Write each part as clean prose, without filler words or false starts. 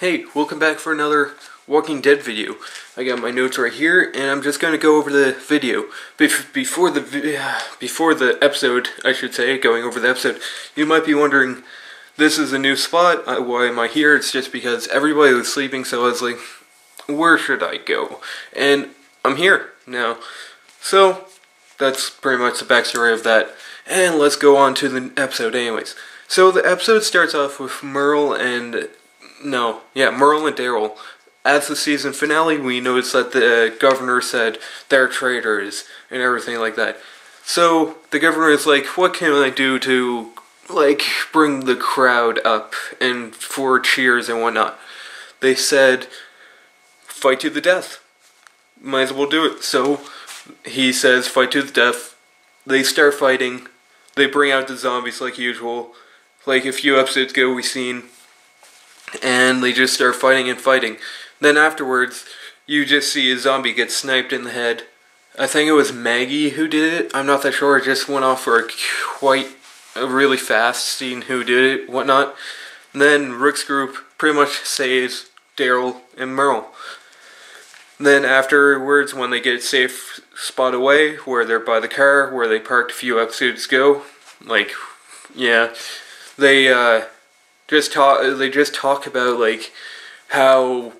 Hey, welcome back for another Walking Dead video. I got my notes right here, and I'm just going to go over the video. Before the episode, I should say, going over the episode, you might be wondering, this is a new spot, why am I here? It's just because everybody was sleeping, so I was like, where should I go? And I'm here now. So, that's pretty much the backstory of that. And let's go on to the episode anyways. So the episode starts off with Merle and Daryl. As the season finale, we notice that the governor said they're traitors and everything like that. So the governor is like, what can I do to, bring the crowd up and for cheers and whatnot? They said, fight to the death. Might as well do it. So he says, fight to the death. They start fighting. They bring out the zombies like usual. Like a few episodes ago we seen. And they just start fighting and fighting. Then afterwards, you just see a zombie get sniped in the head. I think it was Maggie who did it. I'm not that sure. It just went off for a really fast scene who did it, whatnot. And then Rick's group pretty much saves Daryl and Merle. Then afterwards, when they get a safe spot away, where they're by the car, where they parked a few episodes ago, they just talk about how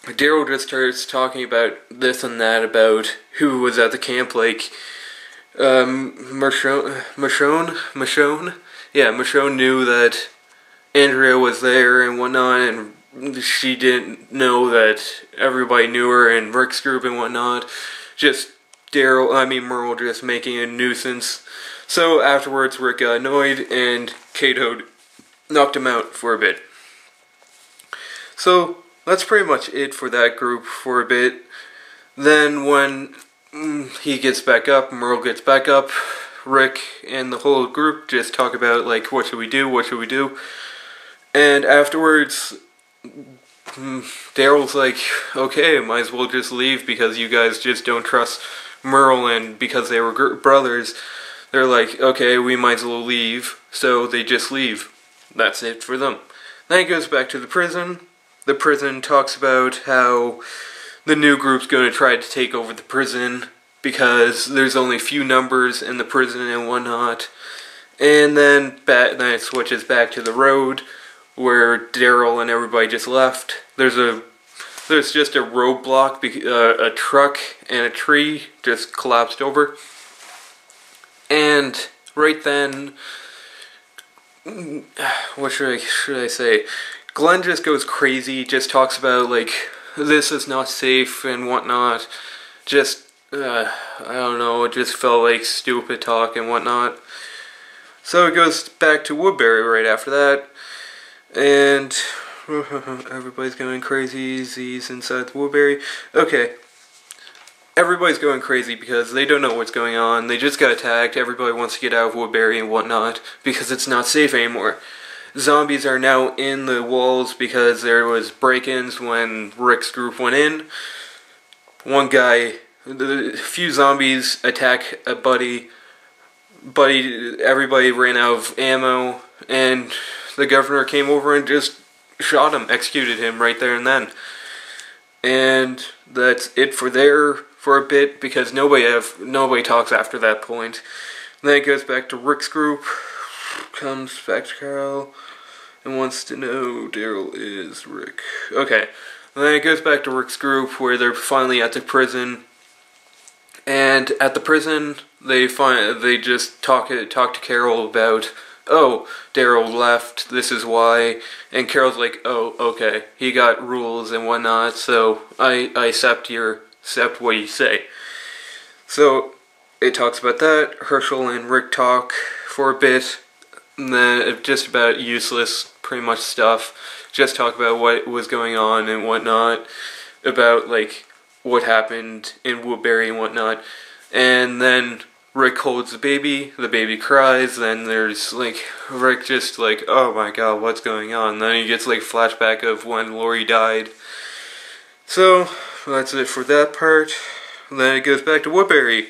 Daryl just starts talking about this and that about who was at the camp, Michonne knew that Andrea was there and whatnot, and she didn't know that everybody knew her and Rick's group and whatnot. Just Merle just making a nuisance. So afterwards, Rick got annoyed and Kato knocked him out for a bit. So that's pretty much it for that group for a bit. Then when he gets back up, Merle gets back up, Rick and the whole group just talk about what should we do? And afterwards, Daryl's like, okay, might as well just leave because you guys just don't trust Merle, and because they were brothers, they're like, okay, we might as well leave. So they just leave. That's it for them. Then it goes back to the prison. The prison talks about how the new group's going to try to take over the prison because there's only a few numbers in the prison and whatnot. And then it switches back to the road where Daryl and everybody just left. There's just a roadblock, a truck and a tree just collapsed over. And right then, what should I say? Glenn just goes crazy, just talks about, this is not safe and whatnot. Just, I don't know, it just felt like stupid talk and whatnot. So it goes back to Woodbury right after that. And everybody's going crazy. Z's inside the Woodbury. Okay. Everybody's going crazy because they don't know what's going on. They just got attacked. Everybody wants to get out of Woodbury and whatnot because it's not safe anymore. Zombies are now in the walls because there was break-ins when Rick's group went in. A few zombies attack a buddy. Everybody ran out of ammo, and the governor came over and just shot him, executed him right there and then. And that's it for a bit because nobody talks after that point. And then it goes back to Rick's group, comes back to Carl, and wants to know Daryl is Rick. Okay, and then it goes back to Rick's group where they're finally at the prison. And at the prison, they just talk to Carol about, oh, Daryl left, this is why, and Carol's like, oh, okay, he got rules and whatnot, so I accept what you say. So it talks about that. Herschel and Rick talk for a bit, and then just about useless, pretty much stuff. Just talk about what was going on and whatnot, about what happened in Woodbury and whatnot. And then Rick holds the baby cries, then there's Rick just oh my god, what's going on? Then he gets flashback of when Lori died. So that's it for that part. And then it goes back to Woodbury.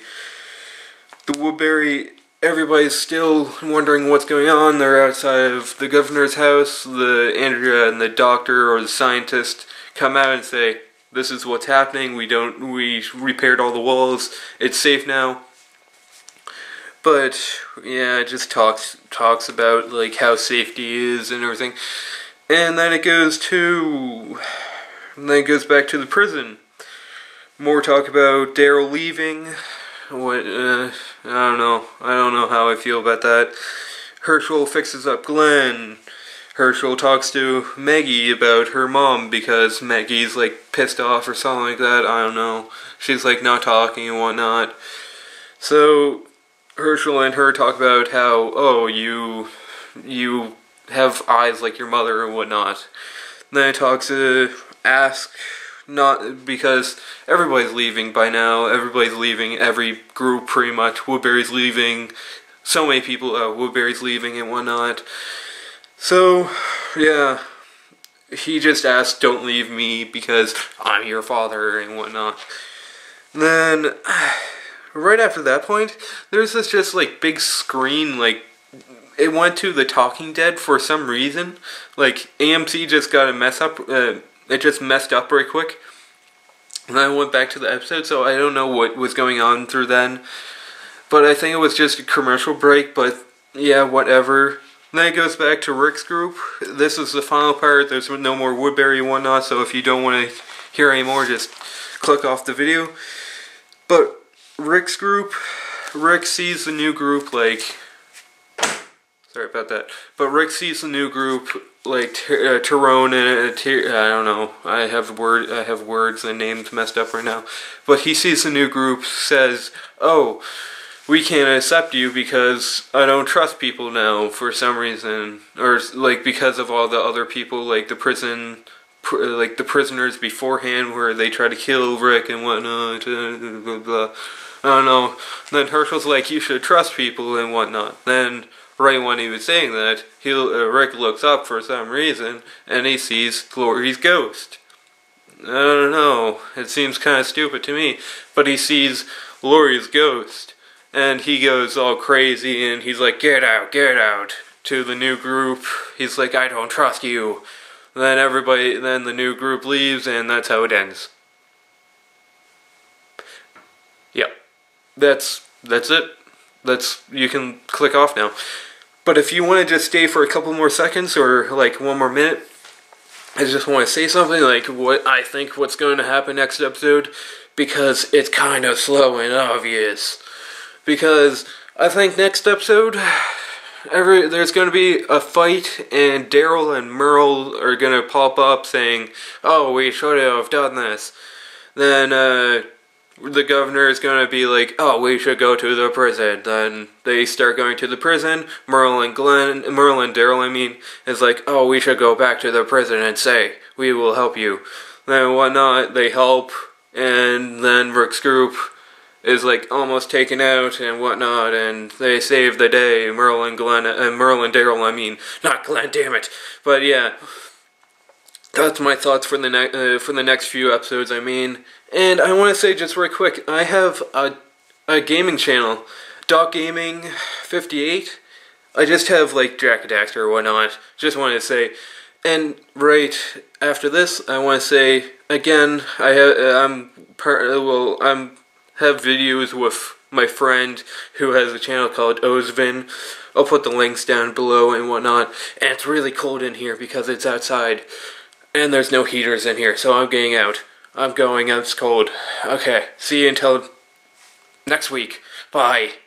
The Woodbury everybody's still wondering what's going on. They're outside of the governor's house. The Andrea and the doctor or the scientist come out and say, "This is what's happening. We repaired all the walls. It's safe now." But yeah, it just talks about like how safety is and everything. And then it goes back to the prison. More talk about Daryl leaving. What I don't know. I don't know how I feel about that. Herschel fixes up Glenn. Herschel talks to Maggie about her mom because Maggie's like pissed off or something like that. I don't know. She's like not talking and whatnot. So Herschel and her talk about how, oh, you have eyes like your mother and whatnot. Then it talks to Ask. Not because everybody's leaving by now. Everybody's leaving. Every group pretty much. Woodbury's leaving. So many people. Woodbury's leaving and whatnot. So yeah, he just asked, "Don't leave me because I'm your father" and whatnot. Then right after that point, there's this just like big screen like. It went to The Talking Dead for some reason. Like AMC just got a mess up. It just messed up very quick. And I went back to the episode, so I don't know what was going on through then. But I think it was just a commercial break, but yeah, whatever. Then it goes back to Rick's group. This is the final part. There's no more Woodbury and whatnot, so if you don't want to hear any more, just click off the video. But Rick's group, Rick sees the new group like... Sorry about that. But Rick sees the new group like Tyrone and I don't know. I have words and names messed up right now. But he sees the new group, says, "Oh, we can't accept you because I don't trust people now for some reason, or like because of all the other people, like the prisoners beforehand, where they try to kill Rick and whatnot." Blah, blah. I don't know. Then Herschel's like, "You should trust people and whatnot." Then right when he was saying that, Rick looks up for some reason, and he sees Lori's ghost. I don't know, it seems kind of stupid to me, but he sees Lori's ghost, and he goes all crazy, and he's like, get out, to the new group. He's like, "I don't trust you." Then the new group leaves, and that's how it ends. Yep, that's it. You can click off now. But if you want to just stay for a couple more seconds or like one more minute, I just want to say something like what I think what's going to happen next episode, because it's kind of slow and obvious. Because I think next episode, there's going to be a fight, and Daryl and Merle are going to pop up saying, "Oh, we should have done this." Then the governor is going to be like, "Oh, we should go to the prison." Then they start going to the prison. Merle and Daryl, is like, "Oh, we should go back to the prison and say, we will help you." Then whatnot, they help, and then Rick's group is like almost taken out and whatnot, and they save the day. Merle and Daryl, not Glenn, damn it. But yeah, that's my thoughts for the next few episodes. And I want to say just real quick, I have a gaming channel, Doc Gaming 58. I just have like Jack and Daxter or whatnot. Just wanted to say, and right after this, I want to say again, I have videos with my friend who has a channel called Ozvin. I'll put the links down below and whatnot. And it's really cold in here because it's outside, and there's no heaters in here, so I'm getting out. I'm going, it's cold. Okay, see you until next week. Bye.